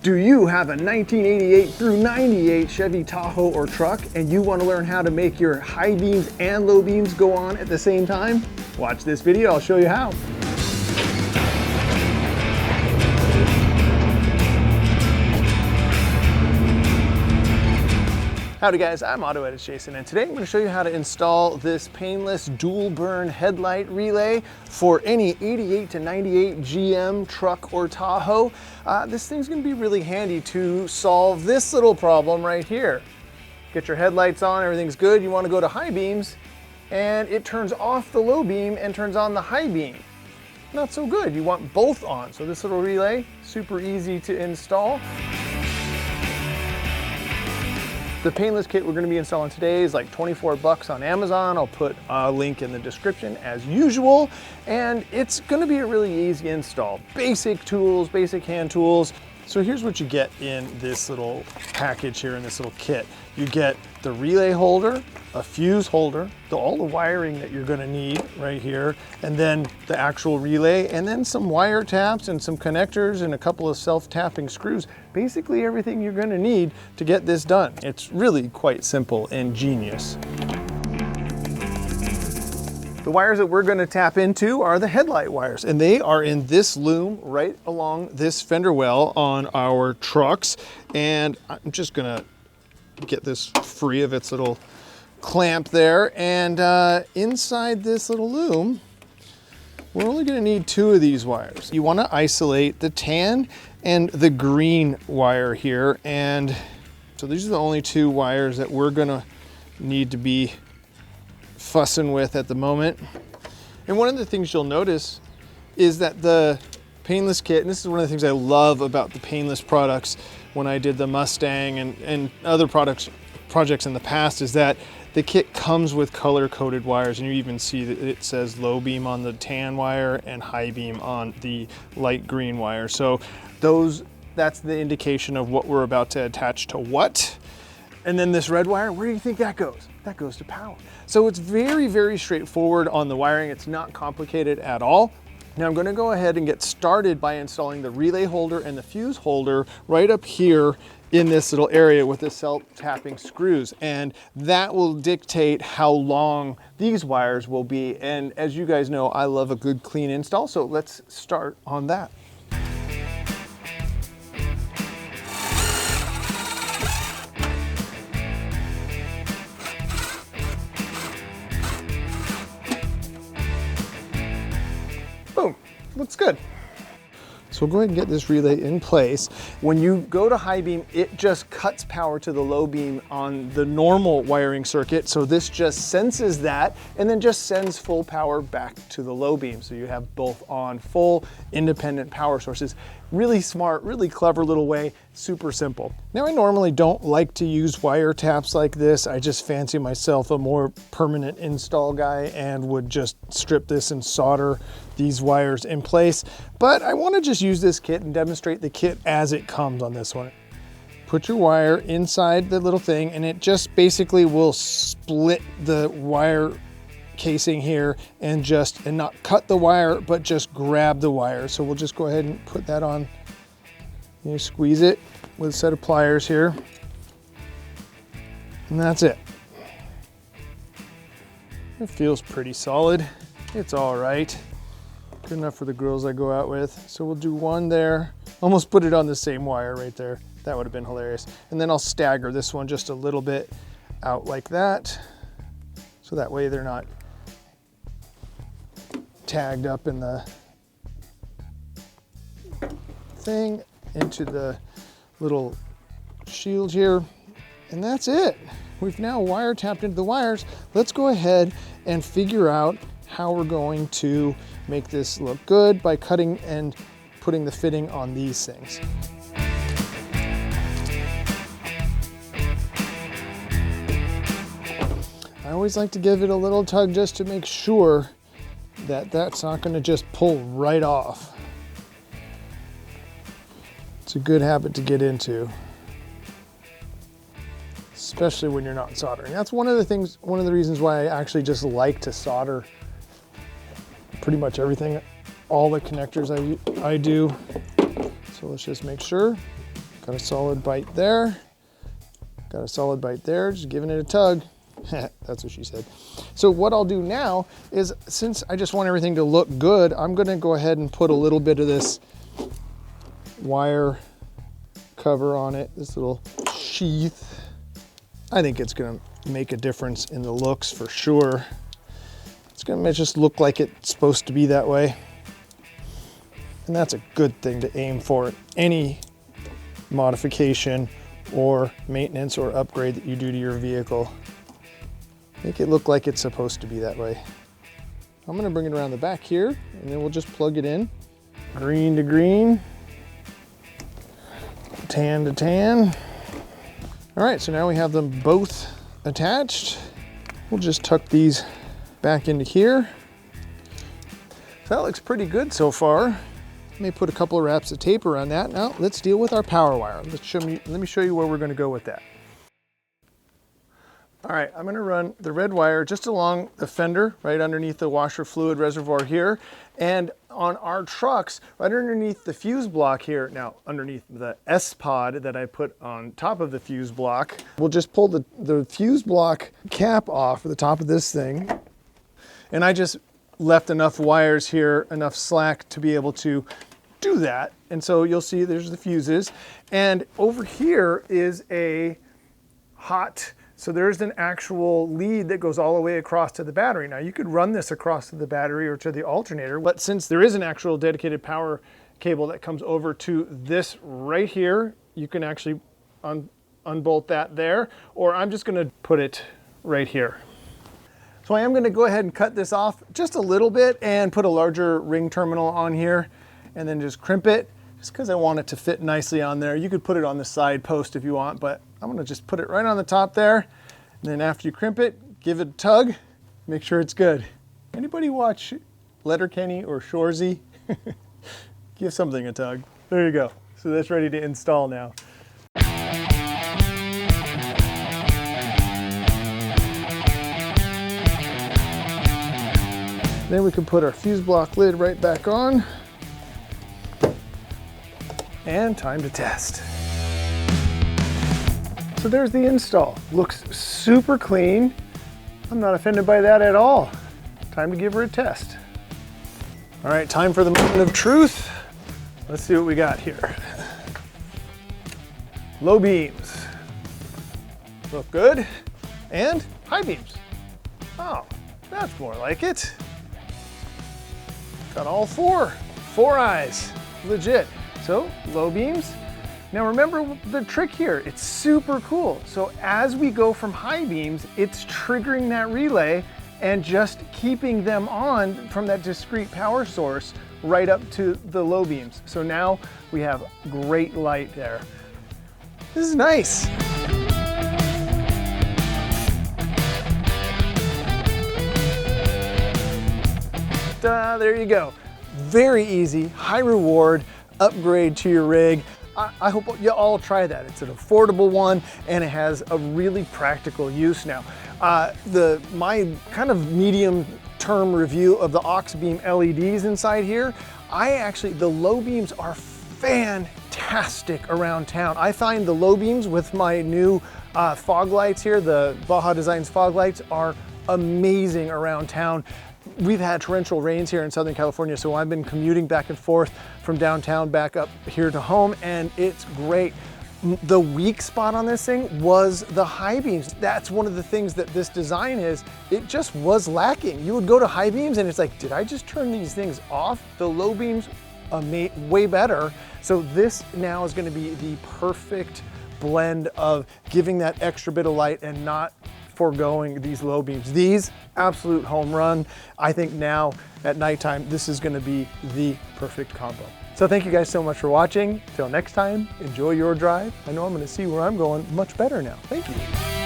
Do you have a 1988 through 98 Chevy Tahoe or truck and you want to learn how to make your high beams and low beams go on at the same time? Watch this video, I'll show you how. Howdy guys, I'm AutoEdits Jason, and today I'm going to show you how to install this painless dual burn headlight relay for any 88 to 98 GM truck or Tahoe. This thing's going to be really handy to solve this little problem right here. Get your headlights on, everything's good, you want to go to high beams, and it turns off the low beam and turns on the high beam. Not so good, you want both on. So this little relay, super easy to install. The painless kit we're going to be installing today is like 24 bucks on Amazon. I'll put a link in the description as usual, and it's going to be a really easy install. Basic tools, basic hand tools. So here's what you get in this little package here in this little kit. You get the relay holder, a fuse holder, all the wiring that you're going to need right here, and then the actual relay, and then some wire taps and some connectors and a couple of self-tapping screws. Basically everything you're going to need to get this done. It's really quite simple and genius. The wires that we're going to tap into are the headlight wires, and they are in this loom right along this fender well on our trucks. And I'm just going to get this free of its little clamp there. And inside this little loom, we're only going to need 2 of these wires. You want to isolate the tan and the green wire here. And so these are the only 2 wires that we're going to need to be fussing with at the moment. And one of the things you'll notice is that the painless kit, and this is one of the things I love about the painless products when I did the Mustang and other projects in the past, is that the kit comes with color-coded wires, and you even see that it says low beam on the tan wire and high beam on the light green wire. So that's the indication of what we're about to attach to what. And then this red wire, where do you think that goes? That goes to power. So it's very, very straightforward on the wiring. It's not complicated at all. Now I'm going to go ahead and get started by installing the relay holder and the fuse holder right up here in this little area with the self-tapping screws. And that will dictate how long these wires will be. And as you guys know, I love a good clean install. So let's start on that. Boom, looks good. So we'll go ahead and get this relay in place. When you go to high beam, it just cuts power to the low beam on the normal wiring circuit. So this just senses that and then just sends full power back to the low beam. So you have both on full independent power sources. Really smart, really clever little way, super simple. Now I normally don't like to use wire taps like this. I just fancy myself a more permanent install guy and would just strip this and solder these wires in place. But I want to just use this kit and demonstrate the kit as it comes on this one. Put your wire inside the little thing and it just basically will split the wire casing here and not cut the wire, but just grab the wire. So we'll just go ahead and put that on. You squeeze it with a set of pliers here. And that's it. It feels pretty solid. It's all right. Good enough for the girls I go out with. So we'll do one there. Almost put it on the same wire right there. That would have been hilarious. And then I'll stagger this one just a little bit out like that. So that way they're not tagged up in the thing into the little shield here. And that's it. We've now wire tapped into the wires. Let's go ahead and figure out how we're going to make this look good by cutting and putting the fitting on these things. I always like to give it a little tug just to make sure that that's not going to just pull right off. It's a good habit to get into, especially when you're not soldering. That's one of the reasons why I actually just like to solder pretty much everything, all the connectors I do. So let's just make sure Got a solid bite there. Got a solid bite there, just giving it a tug. That's what she said. So what I'll do now is, since I just want everything to look good, I'm gonna go ahead and put a little bit of this wire cover on it, this little sheath. I think it's gonna make a difference in the looks for sure. It's gonna just look like it's supposed to be that way. And that's a good thing to aim for. Any modification or maintenance or upgrade that you do to your vehicle, make it look like it's supposed to be that way. I'm gonna bring it around the back here, and then we'll just plug it in. Green to green, tan to tan. All right, so now we have them both attached. We'll just tuck these back into here. So that looks pretty good so far. Let me put a couple of wraps of tape around that. Now let's deal with our power wire. Let me show you where we're gonna go with that. All right, I'm gonna run the red wire just along the fender, right underneath the washer fluid reservoir here. And on our trucks, right underneath the fuse block here, now underneath the S-pod that I put on top of the fuse block, we'll just pull the fuse block cap off the top of this thing. And I just left enough wires here, enough slack to be able to do that. And so you'll see there's the fuses. And over here is a hot, so there's an actual lead that goes all the way across to the battery. Now you could run this across to the battery or to the alternator, but since there is an actual dedicated power cable that comes over to this right here, you can actually unbolt that there, or I'm just gonna put it right here. So I am gonna go ahead and cut this off just a little bit and put a larger ring terminal on here and then just crimp it, just because I want it to fit nicely on there. You could put it on the side post if you want, but I'm gonna just put it right on the top there. And then after you crimp it, give it a tug, make sure it's good. Anybody watch Letterkenny or Shoresy? Give something a tug. There you go. So that's ready to install now. Then we can put our fuse block lid right back on. And time to test. So there's the install. Looks super clean. I'm not offended by that at all. Time to give her a test. All right, time for the moment of truth. Let's see what we got here. Low beams. Look good. And high beams. Oh, that's more like it. Got all four eyes, legit. So low beams. Now remember the trick here, it's super cool. So as we go from high beams, it's triggering that relay and just keeping them on from that discrete power source right up to the low beams. So now we have great light there. This is nice. There you go. Very easy, high reward, upgrade to your rig. I hope you all try that. It's an affordable one and it has a really practical use now. My kind of medium term review of the aux beam LEDs inside here, the low beams are fantastic around town. I find the low beams with my new fog lights here, the Baja Designs fog lights, are amazing around town. We've had torrential rains here in Southern California, so I've been commuting back and forth from downtown back up here to home, and it's great. The weak spot on this thing was the high beams. That's one of the things that this design is, it just was lacking. You would go to high beams and it's like, did I just turn these things off? The low beams, way better. So this now is gonna be the perfect blend of giving that extra bit of light and not foregoing these low beams. These, absolute home run. I think now at nighttime, this is gonna be the perfect combo. So thank you guys so much for watching. Till next time, enjoy your drive. I know I'm gonna see where I'm going much better now. Thank you.